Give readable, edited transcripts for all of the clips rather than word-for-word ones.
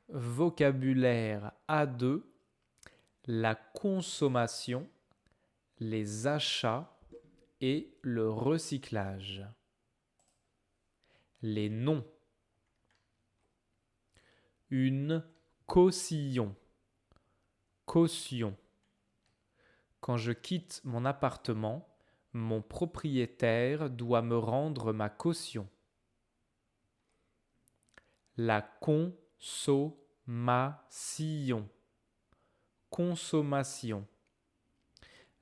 Vocabulaire A2, la consommation, les achats et le recyclage. Les noms. Une caution. Caution. Quand je quitte mon appartement, mon propriétaire doit me rendre ma caution. La consommation. Consommation.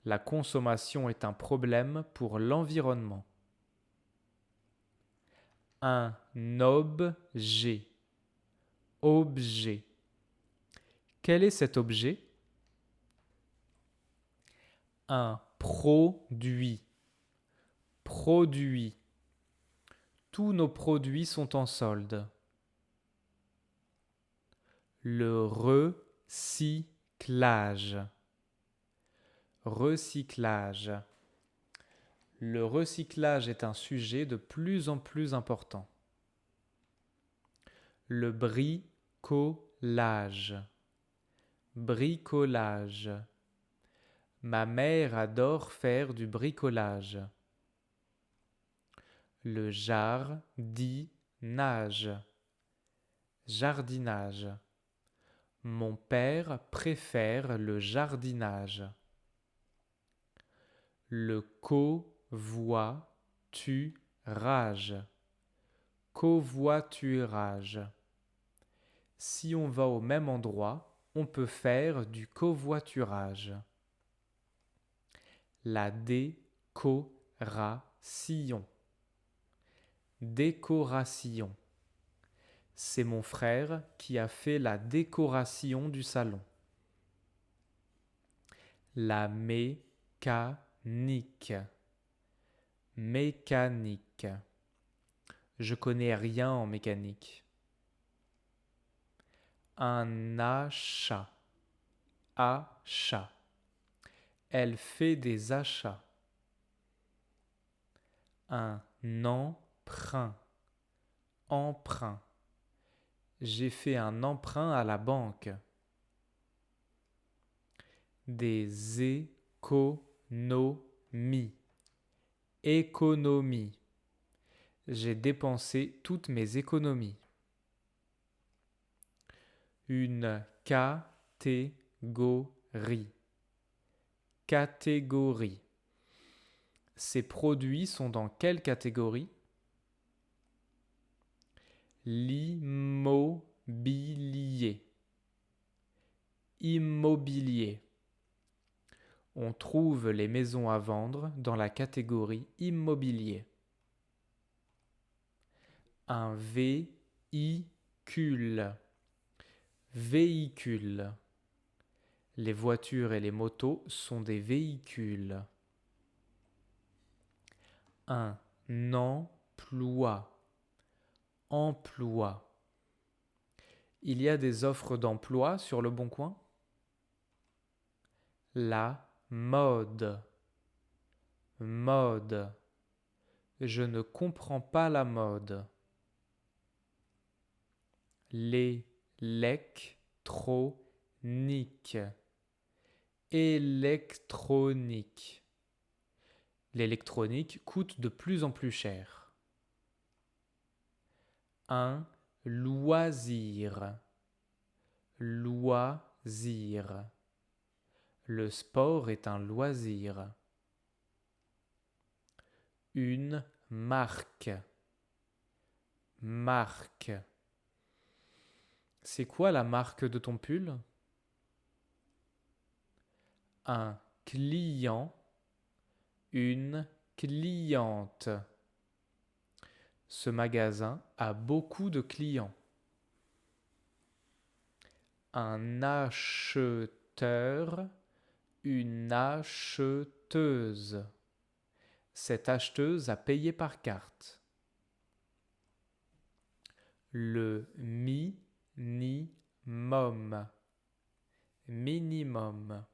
La consommation est un problème pour l'environnement. Un objet. Objet. Quel est cet objet? Un produit. Produit. Tous nos produits sont en solde. Le recyclage. Recyclage. Le recyclage est un sujet de plus en plus important. Le bricolage. Bricolage. Ma mère adore faire du bricolage. Le jardinage. Jardinage. Mon père préfère le jardinage. Le covoiturage. Covoiturage. Si on va au même endroit, on peut faire du covoiturage. La décoration. Décoration. C'est mon frère qui a fait la décoration du salon. La mécanique. Mécanique. Je connais rien en mécanique. Un achat. Achat. Elle fait des achats. Un emprunt. Emprunt. J'ai fait un emprunt à la banque. Des économies. Économie. J'ai dépensé toutes mes économies. Une catégorie. Catégorie. Ces produits sont dans quelle catégorie? L'immobilier. Immobilier. On trouve les maisons à vendre dans la catégorie immobilier. Un véhicule. Véhicule. Les voitures et les motos sont des véhicules. Un emploi. Emploi. Il y a des offres d'emploi sur Le Bon Coin? La mode. Mode. Je ne comprends pas la mode. L'électronique. Électronique. L'électronique coûte de plus en plus cher. Un loisir. Loisir. Le sport est un loisir. Une marque. Marque. C'est quoi la marque de ton pull? Un client. Une cliente. Ce magasin a beaucoup de clients. Un acheteur. Une acheteuse. Cette acheteuse a payé par carte. Le minimum. Minimum.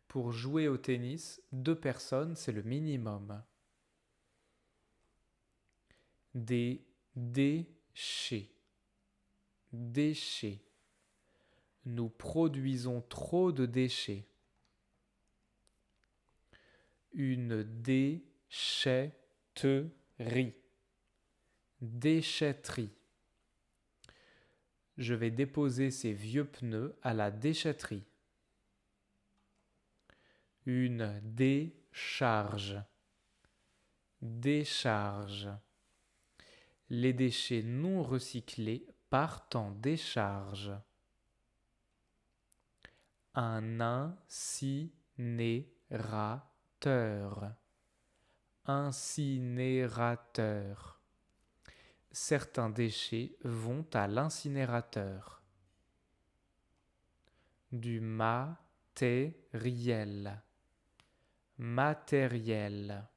Pour jouer au tennis, 2 personnes, c'est le minimum. Des déchets. déchets. Nous produisons trop de déchets. Une déchetterie. Déchetterie. Je vais déposer ces vieux pneus à la déchetterie. Une décharge. Décharge. Les déchets non recyclés partent en décharge. Un incinérateur. Incinérateur. Certains déchets vont à l'incinérateur. Du matériel. Matériel.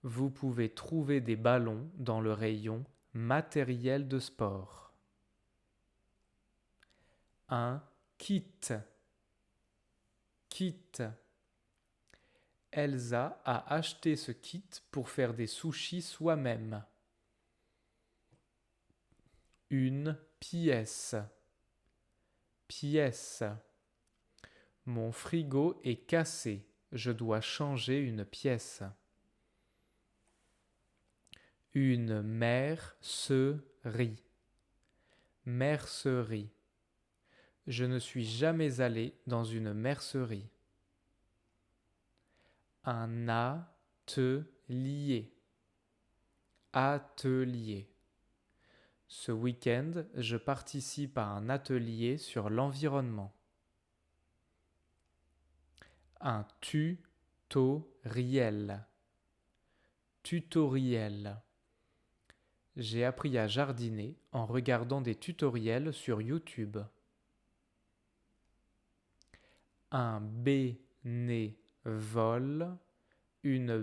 Vous pouvez trouver des ballons dans le rayon matériel de sport. Un kit. Kit. Elsa a acheté ce kit pour faire des sushis soi-même. Une pièce. Pièce. Mon frigo est cassé. Je dois changer une pièce. Une mercerie. Mercerie. Je ne suis jamais allé dans une mercerie. Un atelier. Atelier. Ce week-end, je participe à un atelier sur l'environnement. Un tutoriel. Tutoriel. J'ai appris à jardiner en regardant des tutoriels sur YouTube. Un bénévole. Une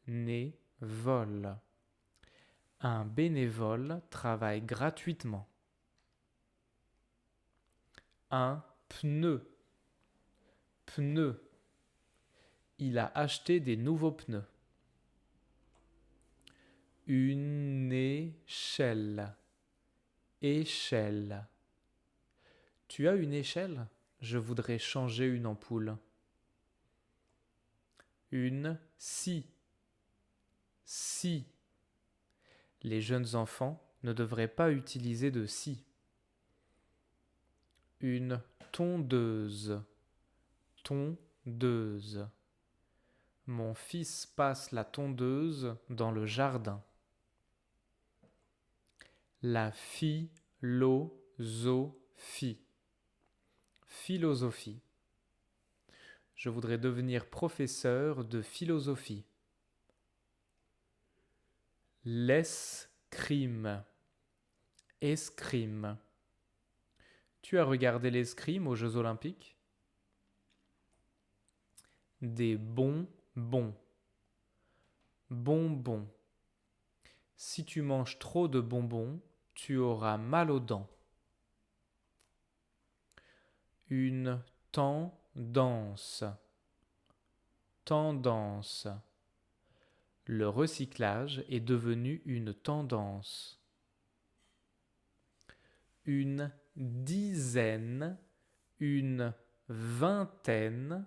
bénévole. Un bénévole travaille gratuitement. Un pneu. Pneu. Il a acheté des nouveaux pneus. Une échelle. Échelle. Tu as une échelle? Je voudrais changer une ampoule. Une scie. Scie. Les jeunes enfants ne devraient pas utiliser de scie. Une tondeuse. Tondeuse. Mon fils passe la tondeuse dans le jardin. La philosophie. Philosophie. Je voudrais devenir professeur de philosophie. L'escrime. Escrime. Tu as regardé l'escrime aux Jeux Olympiques? Des bonbons. Bonbons. Si tu manges trop de bonbons, tu auras mal aux dents. Une tendance. Tendance. Le recyclage est devenu une tendance. Une dizaine, une vingtaine,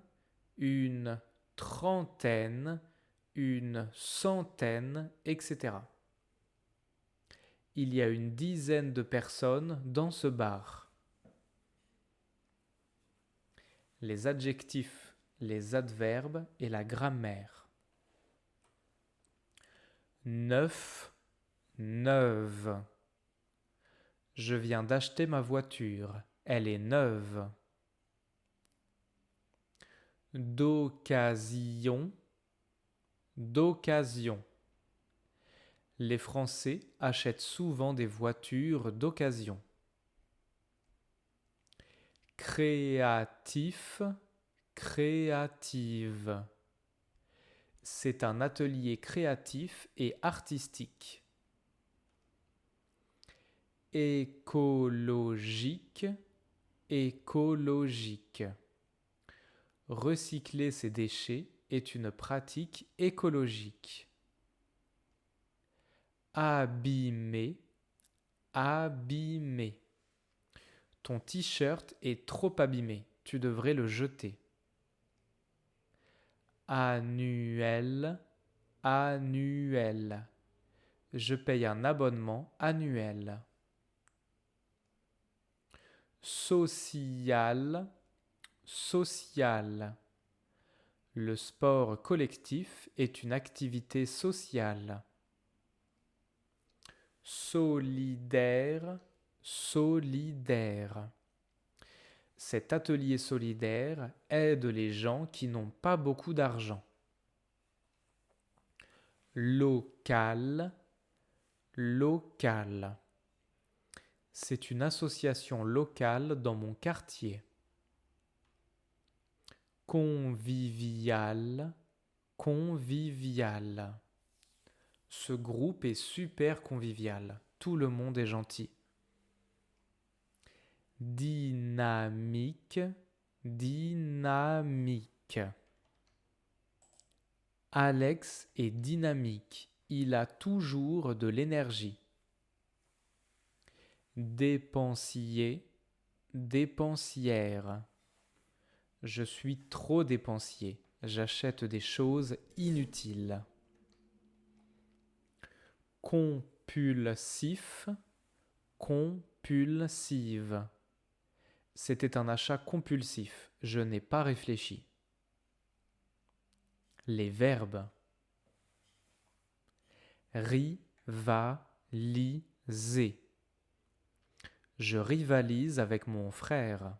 une trentaine, une centaine, etc. Il y a une dizaine de personnes dans ce bar. Les adjectifs, les adverbes et la grammaire. 9, 9. Je viens d'acheter ma voiture. Elle est neuve. D'occasion. D'occasion. Les Français achètent souvent des voitures d'occasion. Créatif, créative. C'est un atelier créatif et artistique. Écologique, écologique. Recycler ces déchets est une pratique écologique. Abîmer, Abîmé. Ton t-shirt est trop abîmé. Tu devrais le jeter. Annuel, annuel. Je paye un abonnement annuel. Social, social. Le sport collectif est une activité sociale. Solidaire, solidaire. Cet atelier solidaire aide les gens qui n'ont pas beaucoup d'argent. Local, local. C'est une association locale dans mon quartier. Convivial, convivial. Ce groupe est super convivial. Tout le monde est gentil. Dynamique, dynamique. Alex est dynamique. Il a toujours de l'énergie. Dépensier, dépensière. Je suis trop dépensier. J'achète des choses inutiles. Compulsif, compulsive. C'était un achat compulsif. Je n'ai pas réfléchi. Les verbes. Rivaliser. Je rivalise avec mon frère.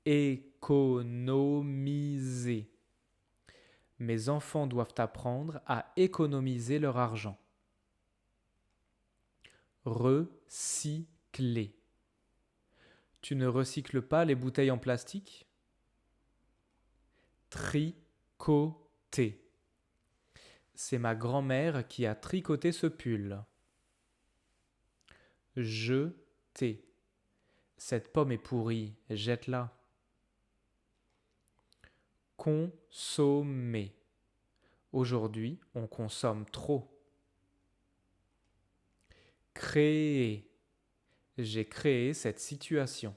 Économiser. Mes enfants doivent apprendre à économiser leur argent. Recycler. Tu ne recycles pas les bouteilles en plastique? Tricoter. C'est ma grand-mère qui a tricoté ce pull. Jeter. Cette pomme est pourrie, jette-la. Consommer. Aujourd'hui, on consomme trop. Créer. J'ai créé cette situation.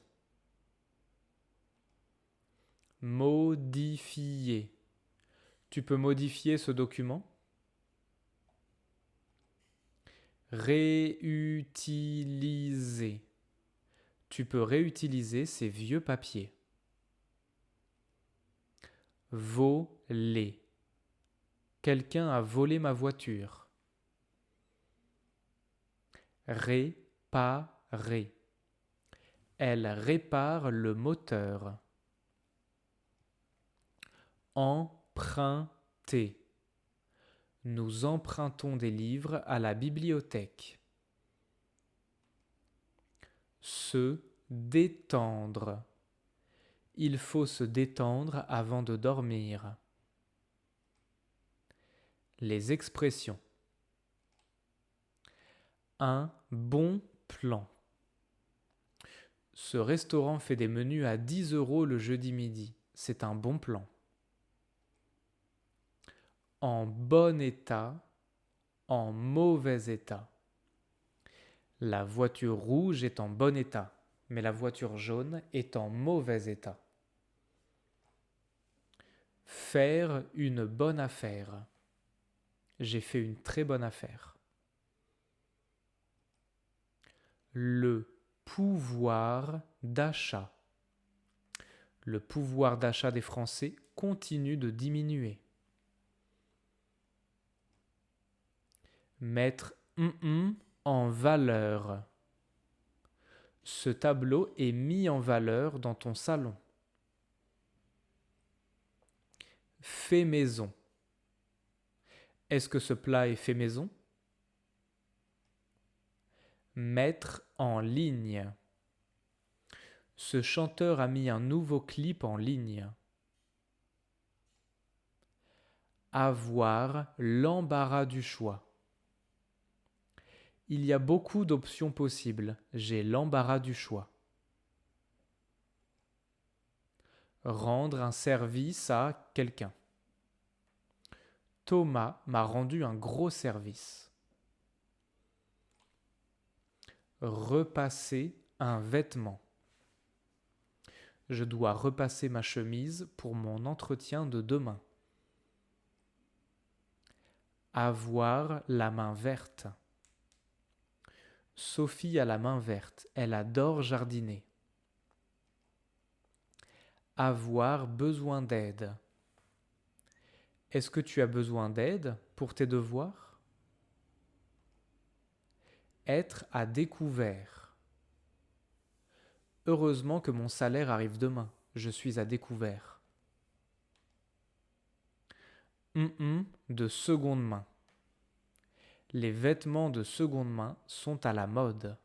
Modifier. Tu peux modifier ce document? Réutiliser. Tu peux réutiliser ces vieux papiers. Voler. Quelqu'un a volé ma voiture. Réparer. Elle répare le moteur. Emprunter. Nous empruntons des livres à la bibliothèque. Se détendre. Il faut se détendre avant de dormir. Les expressions. Un bon plan. Ce restaurant fait des menus à 10 € le jeudi midi. C'est un bon plan. En bon état, en mauvais état. La voiture rouge est en bon état, mais la voiture jaune est en mauvais état. Faire une bonne affaire. J'ai fait une très bonne affaire. Le pouvoir d'achat. Le pouvoir d'achat des Français continue de diminuer. Mettre en valeur. Ce tableau est mis en valeur dans ton salon. Fait maison. Est-ce que ce plat est fait maison? Mettre en ligne. Ce chanteur a mis un nouveau clip en ligne. Avoir l'embarras du choix. Il y a beaucoup d'options possibles. J'ai l'embarras du choix. Rendre un service à quelqu'un. Thomas m'a rendu un gros service. Repasser un vêtement. Je dois repasser ma chemise pour mon entretien de demain. Avoir la main verte. Sophie a la main verte, elle adore jardiner. Avoir besoin d'aide. Est-ce que tu as besoin d'aide pour tes devoirs? Être à découvert. Heureusement que mon salaire arrive demain, je suis à découvert. De seconde main. Les vêtements de seconde main sont à la mode.